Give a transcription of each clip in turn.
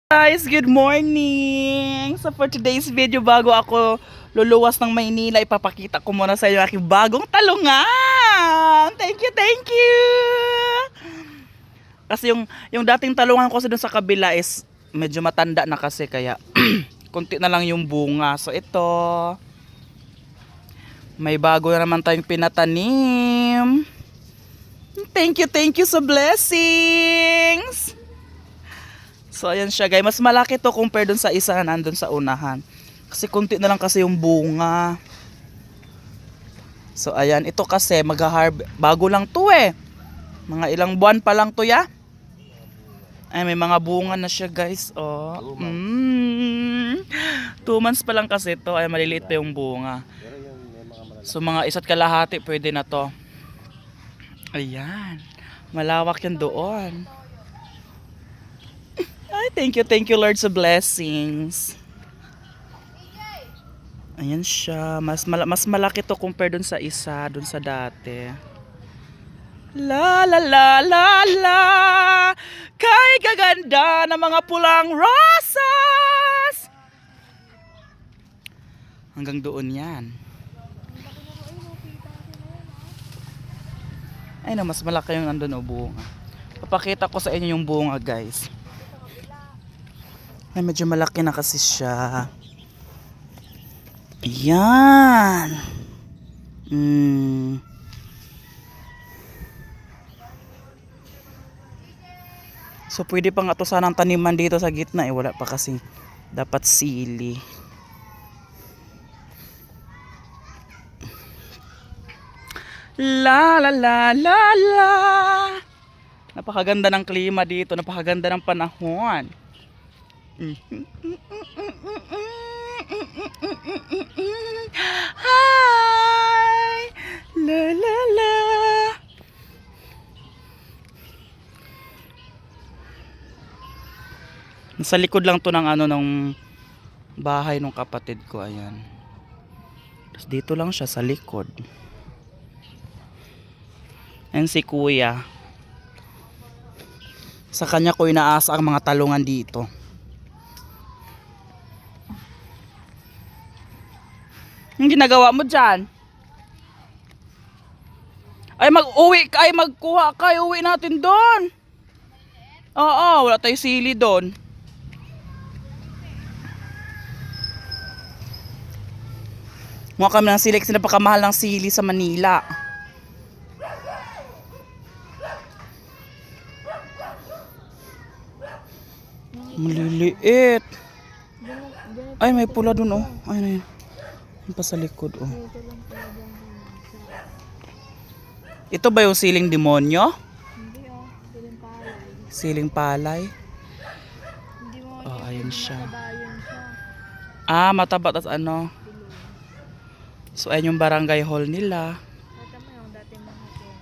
Guys, good morning! So for today's video, bago ako luluwas ng Maynila, ipapakita ko muna sa inyo aking bagong talungan! Thank you, thank you! Kasi yung dating talungan ko sa dun sa kabila is medyo matanda na kasi kaya kunti na lang yung bunga. So ito, may bago na naman tayong pinatanim. Thank you sa blessings! So ayan siya guys, mas malaki to compare dun sa isa na nandun sa unahan. Kasi kunti na lang kasi yung bunga. So ayan, ito kasi bago lang to eh. Mga ilang buwan pa lang to ya. Ay, may mga bunga na siya guys. Oh. 2 months pa lang kasi to, ay maliliit pa yung bunga. So mga 1.5 kalahati pwede na to. Ayan, malawak yan doon. Ay, thank you Lord sa blessings. Ayan siya, mas malaki to compare dun sa isa, dun sa dati. La la la la la, kay gaganda ng mga pulang rosas. Hanggang doon yan. Ay na, mas malaki yung nandun o bunga. Papakita ko sa inyo yung bunga guys. Ay, medyo malaki na kasi siya. Ayan. So pwede pa nga ito sanang taniman dito sa gitna eh. Wala pa kasi dapat sili. La la la la la. Napakaganda ng klima dito. Napakaganda ng panahon. Hi! La la la. Nasa likod lang to ng ng bahay ng kapatid ko, ayan. Tapos dito lang siya sa likod. Ayan si kuya. Sa kanya ko inaasa ang mga talungan dito. Ang ginagawa mo dyan? Ay magkuha ka, uwi natin doon. Oo, wala tayong sili doon. Mukha kami ng sili kasi napakamahal ng sili sa Manila. Maliliit. Ay, may pula doon oh. Ayun. Yung pa sa likod oh. Ito ba yung siling demonyo? Hindi oh, siling palay. Hindi mo Oh, ayun siya. siya. Mataba tas ano. So ayun yung barangay hall nila. Tama yung dati mga hacienda.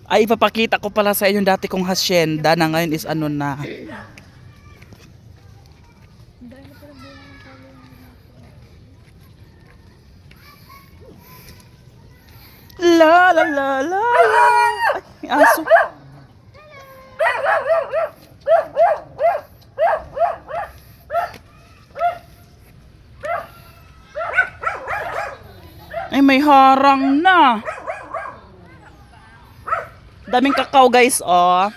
Ay, ipapakita ko pala sa inyo yung dati kong hacienda na ngayon is ano na. Ang dami na palang bunga ng talong. La la la la la. Ay, aso. Ay, may harang na. Daming kakao guys, oh.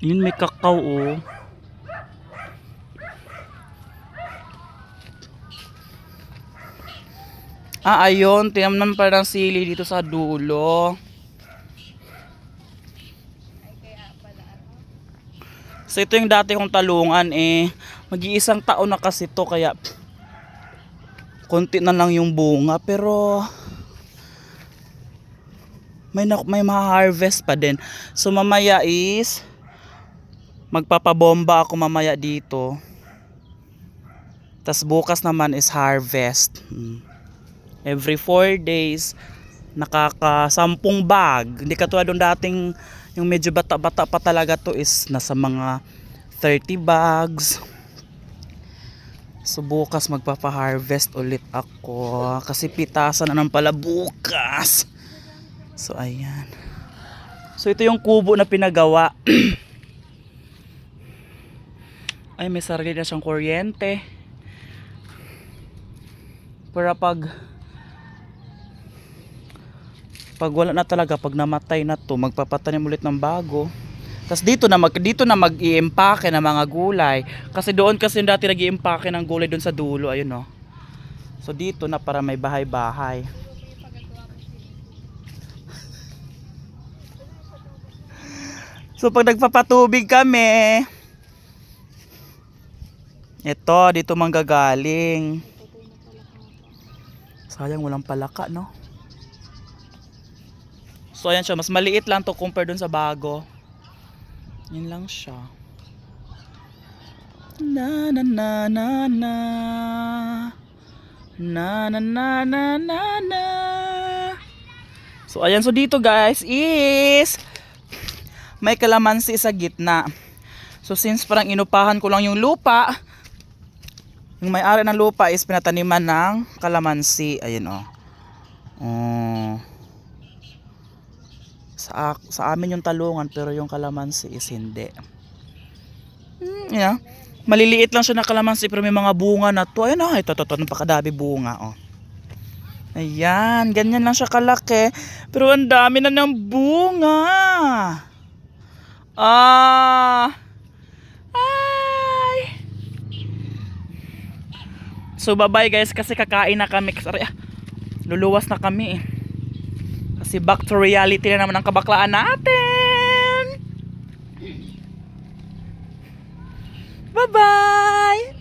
Yun, may kakao, oh. Ayun, tinamnan pa ng sili dito sa dulo. So ito yung dati kong talungan eh. Mag-iisang taon na kasi to kaya konti na lang yung bunga pero may ma-harvest pa din. So mamaya is magpapabomba ako mamaya dito. Tas bukas naman is harvest. Every 4 days nakaka-10 bag. Hindi katulad ng dating yung medyo bata-bata pa talaga to is nasa mga 30 bags. So bukas magpapa-harvest ulit ako kasi pitasan na naman pala bukas. So ayan. So ito yung kubo na pinagawa. Ay, may sarili na siyang kuryente. Para pag wala na talaga, pag namatay na to, magpapatanim ulit ng bago. Tapos dito na mag-i-impake ng mga gulay. Kasi doon kasi dati nag-i-impake ng gulay doon sa dulo, ayun oh. So dito na para may bahay-bahay. So pag nagpapatubig kami, ito dito manggagaling. Sayang walang palaka, no? So ayan siya, mas maliit lang to compare dun sa bago. Yun lang siya. Na na na na na. Na na na na na na. So ayan, so dito guys is may kalamansi sa gitna. So since parang inupahan ko lang yung lupa, yung may-ari ng lupa is pinataniman ng kalamansi. Ayun oh. Oh. Sa amin yung talungan pero yung kalamansi is hindi. Yeah. Maliliit lang siya na kalamansi pero may mga bunga na to. Ayun oh, ito napakadami bunga oh. Ayan, ganyan lang siya kalaki pero ang dami na ng bunga. Ay. So bye-bye guys kasi kakain na kami. Luluwas na kami eh. Kasi back to reality na naman ang kabaklaan natin. Bye-bye!